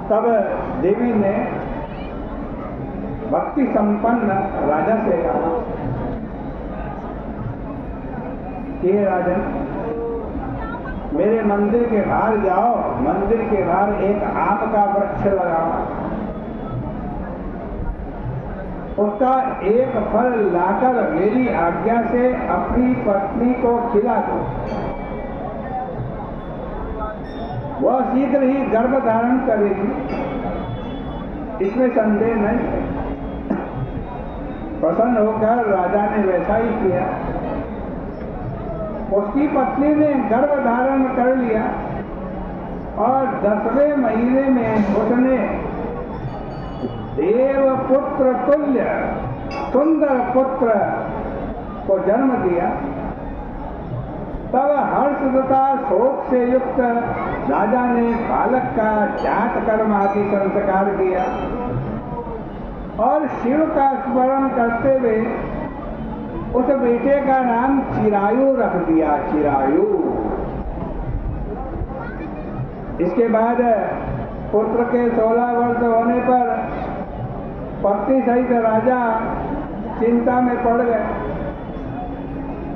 तब देवी ने भक्ति संपन्न राजा से कहा कि राजन, मेरे मंदिर के बाहर जाओ, मंदिर के बाहर एक आम का वृक्ष लगाओ, उसका एक फल लाकर मेरी आज्ञा से अपनी पत्नी को खिला दो। वह शीघ्र ही गर्भ धारण करेगी, इसमें संदेह नहीं है। प्रसन्न होकर राजा ने वैसा ही किया। उसकी पत्नी ने गर्भ धारण कर लिया और 10वें महीने में उसने देवपुत्र तुल्य सुंदर पुत्र को जन्म दिया। तब हर्ष तथा शोक से युक्त राजा ने बालक का जात कर्म आदि संस्कार किया और शिव का स्मरण करते हुए उस बेटे का नाम चिरायु रख दिया, चिरायु। इसके बाद पुत्र के 16 वर्ष होने पर पत्नी सहित राजा चिंता में पड़ गए।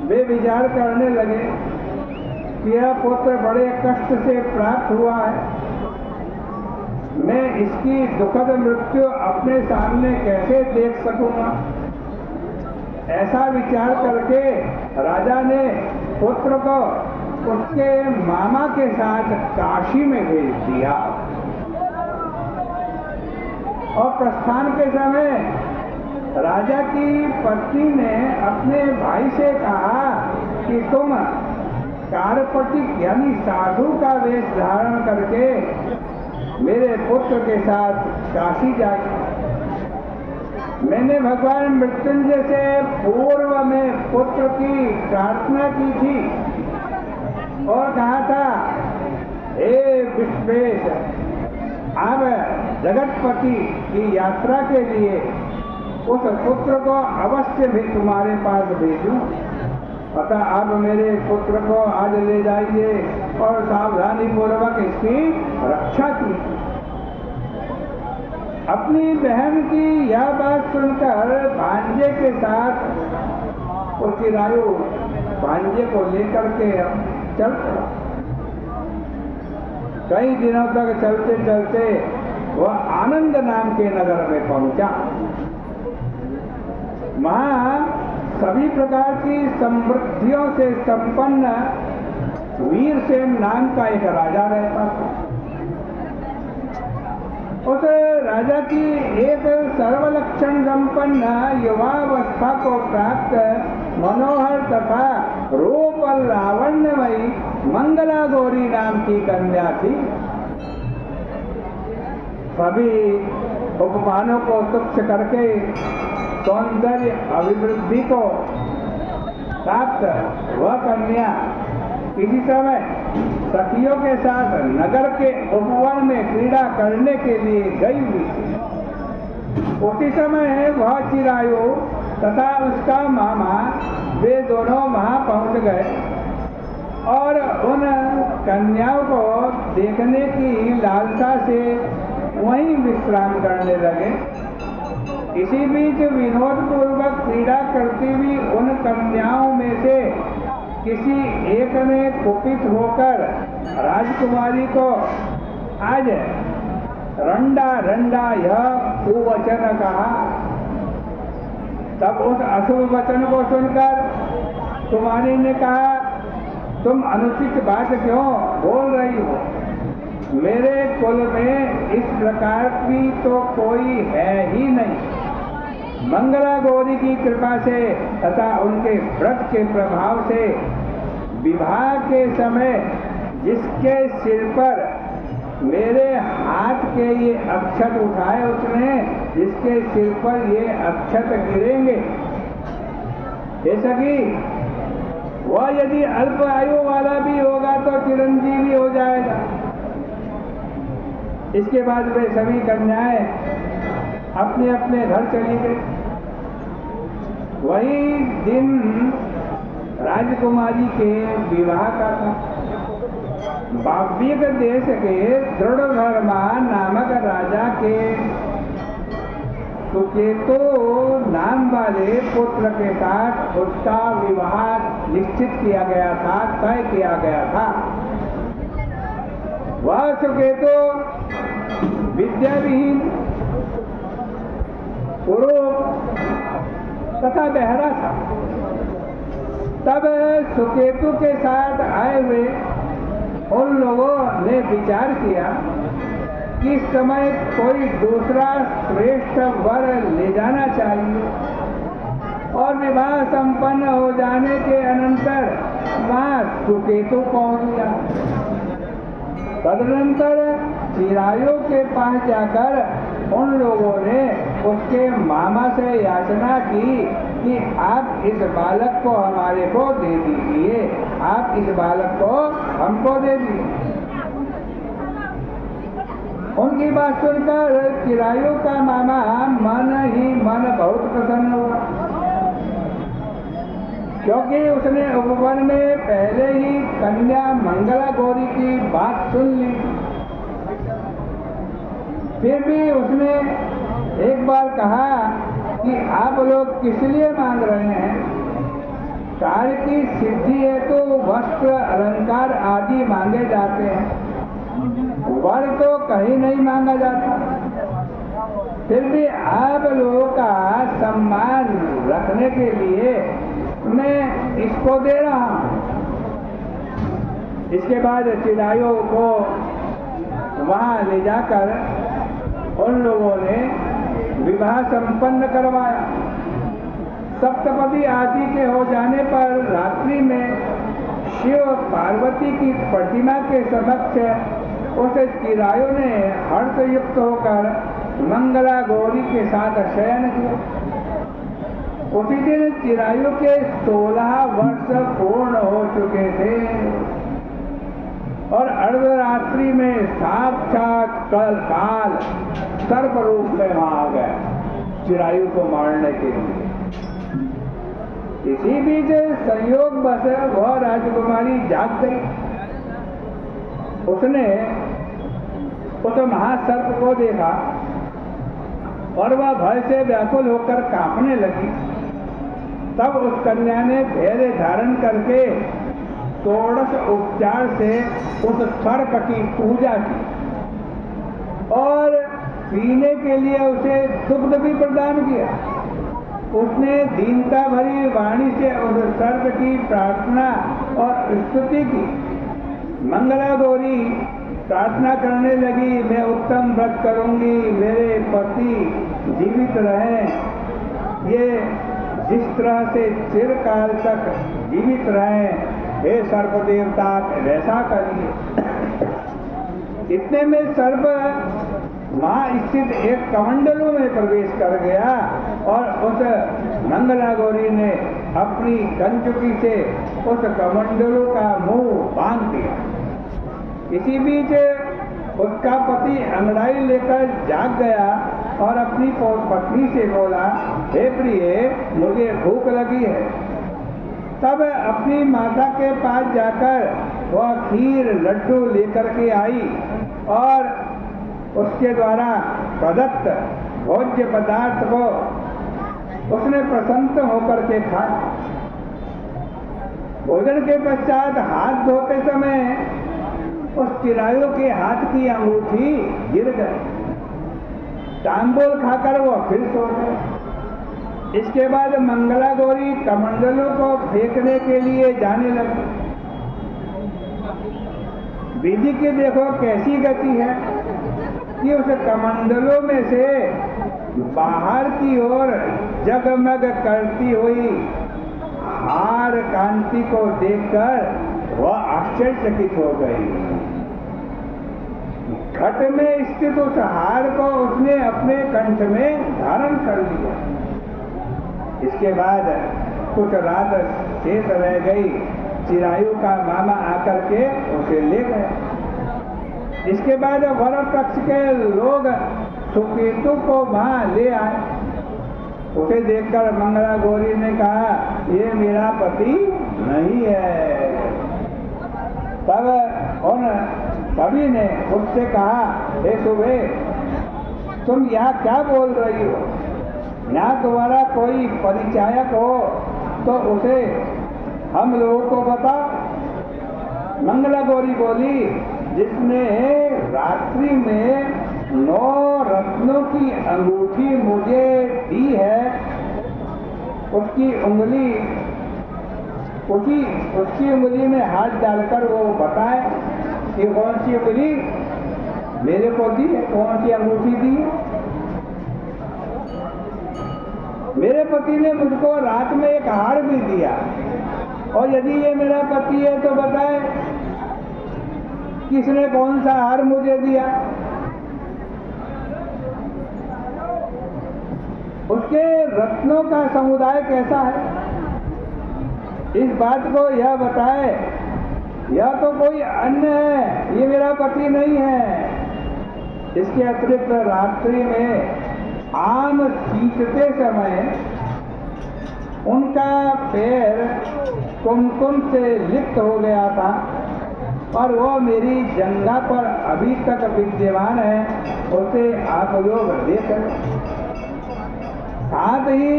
वे विचार करने लगे कि यह पुत्र बड़े कष्ट से प्राप्त हुआ है, मैं इसकी दुखद मृत्यु अपने सामने कैसे देख सकूंगा। ऐसा विचार करके राजा ने पुत्र को उसके मामा के साथ काशी में भेज दिया और प्रस्थान के समय राजा की पत्नी ने अपने भाई से कहा कि तुम कारपटिक यानी साधु का वेश धारण करके मेरे पुत्र के साथ काशी जाए। मैंने भगवान मृत्युंजय से पूर्व में पुत्र की प्रार्थना की थी और कहा था, हे विश्वेश, अब जगतपति की यात्रा के लिए उस पुत्र को अवश्य भी तुम्हारे पास भेजूं। अतः आप मेरे पुत्र को आज ले जाइए और सावधानी पूर्वक इसकी रक्षा कीजिए। अपनी बहन की यह बात सुनकर भांजे के साथ वो चिरायु भांजे को लेकर के चल पड़ा। कई दिनों तक चलते चलते वह आनंद नाम के नगर में पहुंचा। वहां सभी प्रकार की समृद्धियों से संपन्न वीरसेन नाम का एक राजा रहता था। उस राजा की एक सर्वलक्षण संपन्न युवावस्था को प्राप्त मनोहर तथा रूप लावण्यमयी मंगला गौरी नाम की कन्या थी। सभी उपमानों को तुच्छ करके सौंदर्य अभिवृद्धि को प्राप्त वह कन्या किसी समय सखियों के साथ नगर के उपवन में क्रीड़ा करने के लिए गई हुई थी। उसी समय वह चिरायु तथा उसका मामा वे दोनों वहां पहुंच गए और उन कन्याओं को देखने की लालसा से वहीं विश्राम करने लगे। इसी बीच विनोद पूर्वक क्रीड़ा करती हुई उन कन्याओं में से किसी एक ने कुपित होकर राजकुमारी को आज रंडा रंडा यह कुवचन कहा। तब उस अशुभ वचन को सुनकर कुमारी ने कहा, तुम अनुचित बात क्यों बोल रही हो? मेरे कुल में इस प्रकार की तो कोई है ही नहीं। मंगला गौरी की कृपा से तथा उनके व्रत के प्रभाव से विवाह के समय जिसके सिर पर मेरे हाथ के ये अक्षत उठाए उसने, जिसके सिर पर ये अक्षत गिरेंगे, हे सखी, वह यदि अल्प आयु वाला भी होगा तो चिरंजीवी हो जाएगा। इसके बाद वे सभी कन्याएं अपने अपने घर चली गई। वही दिन राजकुमारी के विवाह का था। वाव्यक देश के दृढ़धर्मा नामक राजा के सुकेतु नाम वाले पुत्र के साथ उसका विवाह निश्चित किया गया था, तय किया गया था। वह सुकेतु विद्याविहीन, कुरूप तथा बहरा था। तब सुकेतु के साथ आए हुए उन लोगों ने विचार किया कि इस समय कोई दूसरा श्रेष्ठ वर ले जाना चाहिए और विवाह संपन्न हो जाने के अनंतर वहां सुकेतु पहुंच गया। तदनंतर चिरायु के पास जाकर उन लोगों ने उसके मामा से याचना की कि आप इस बालक को हमारे को दे दीजिए, आप इस बालक को हमको दे दीजिए। उनकी बात सुनकर चिरायु का मामा मन ही मन बहुत प्रसन्न हुआ, क्योंकि उसने उपवन में पहले ही कन्या मंगला गौरी की बात सुन ली। फिर भी उसने एक बार कहा कि आप लोग किस लिए मांग रहे हैं? कार्य की सिद्धि है तो वस्त्र अलंकार आदि मांगे जाते हैं, वर तो कहीं नहीं मांगा जाता। फिर भी आप लोगों का सम्मान रखने के लिए मैं इसको दे रहा हूं। इसके बाद चिरायु को वहां ले जाकर उन लोगों ने विवाह संपन्न करवाया। सप्तपदी आदि के हो जाने पर रात्रि में शिव पार्वती की प्रतिमा के समक्ष उसे चिरायु ने हर्ष युक्त होकर मंगला गौरी के साथ शयन किया। उसी दिन चिरायु के 16 वर्ष पूर्ण हो चुके थे और अर्धरात्रि में साक्षात काल सर्प रूप में वहां आ गया चिरायु को मारने के लिए। इसी बीच संयोग बस वह राजकुमारी जाग गई। उसने उस महासर्प को देखा और वह भय से व्याकुल होकर कांपने लगी। तब उस कन्या ने धैर्य धारण करके 16 उपचार से उस सर्प की पूजा की और पीने के लिए उसे दुग्ध भी प्रदान किया। उसने दीनता भरी वाणी से उस सर्प की प्रार्थना और स्तुति की। मंगला गौरी प्रार्थना करने लगी, मैं उत्तम व्रत करूंगी, मेरे पति जीवित रहें, ये जिस तरह से चिरकाल तक जीवित रहें, हे सर्प देवता वैसा करिए। इतने में सर्प वहां स्थित एक कमंडलू में प्रवेश कर गया और उस मंगला गौरी ने अपनी कंचुकी से उस कमंडलू का मुंह बांध दिया। इसी बीच उसका पति अंगड़ाई लेकर जाग गया और अपनी पत्नी से बोला, हे प्रिय, मुझे भूख लगी है। तब अपनी माता के पास जाकर वह खीर लड्डू लेकर के आई और उसके द्वारा प्रदत्त भोज्य पदार्थ को उसने प्रसन्न होकर के खाया। भोजन के पश्चात हाथ धोते समय उस चिरायु के हाथ की अंगूठी गिर गई। तांबूल खाकर वो फिर सो गए। इसके बाद मंगला गौरी कमंडलों को फेंकने के लिए जाने लगी। विधि की देखो कैसी गति है कि उस कमंडलों में से बाहर की ओर जगमग करती हुई हार कांति को देखकर वह आश्चर्यचकित हो गई। घट में स्थित उस हार को उसने अपने कंठ में धारण कर लिया। इसके बाद कुछ रात शेष रह गई। चिरायु का मामा आकर के उसे ले गया। इसके बाद वर पक्ष के लोग सुकेतु को वहां ले आए। उसे देखकर मंगला गौरी ने कहा, ये मेरा पति नहीं है। तब उन सभी ने उससे कहा, हे सुबह, तुम यहाँ क्या बोल रही हो? यहाँ तुम्हारा कोई परिचायक हो तो उसे हम लोगों को बताओ। मंगला गौरी बोली, जिसने रात्रि में 9 रत्नों की अंगूठी मुझे दी है, उसकी उंगली में हाथ डालकर वो बताए कि कौन सी उंगली मेरे को दी है, कौन सी अंगूठी दी है। मेरे पति ने मुझको रात में एक हार भी दिया, और यदि ये मेरा पति है तो बताए किसने कौन सा हार मुझे दिया। उसके रत्नों का समुदाय कैसा है, इस बात को यह बताए। यह तो कोई अन्य है, ये मेरा पति नहीं है। इसके अतिरिक्त रात्रि में आम सींचते समय उनका पैर कुमकुम से लिप्त हो गया था, और वो मेरी जंघा पर अभी तक विद्यमान है, उसे आप लोग देखें। साथ ही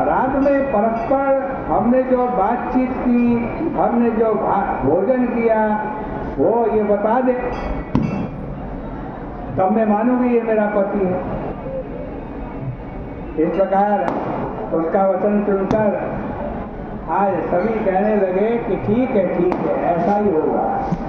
रात में परस्पर हमने जो बातचीत की, हमने जो भोजन किया, वो ये बता दे, तब मैं मानूंगी ये मेरा पति है। इस प्रकार उसका वचन सुनकर आज सभी कहने लगे कि ठीक है, ऐसा ही होगा।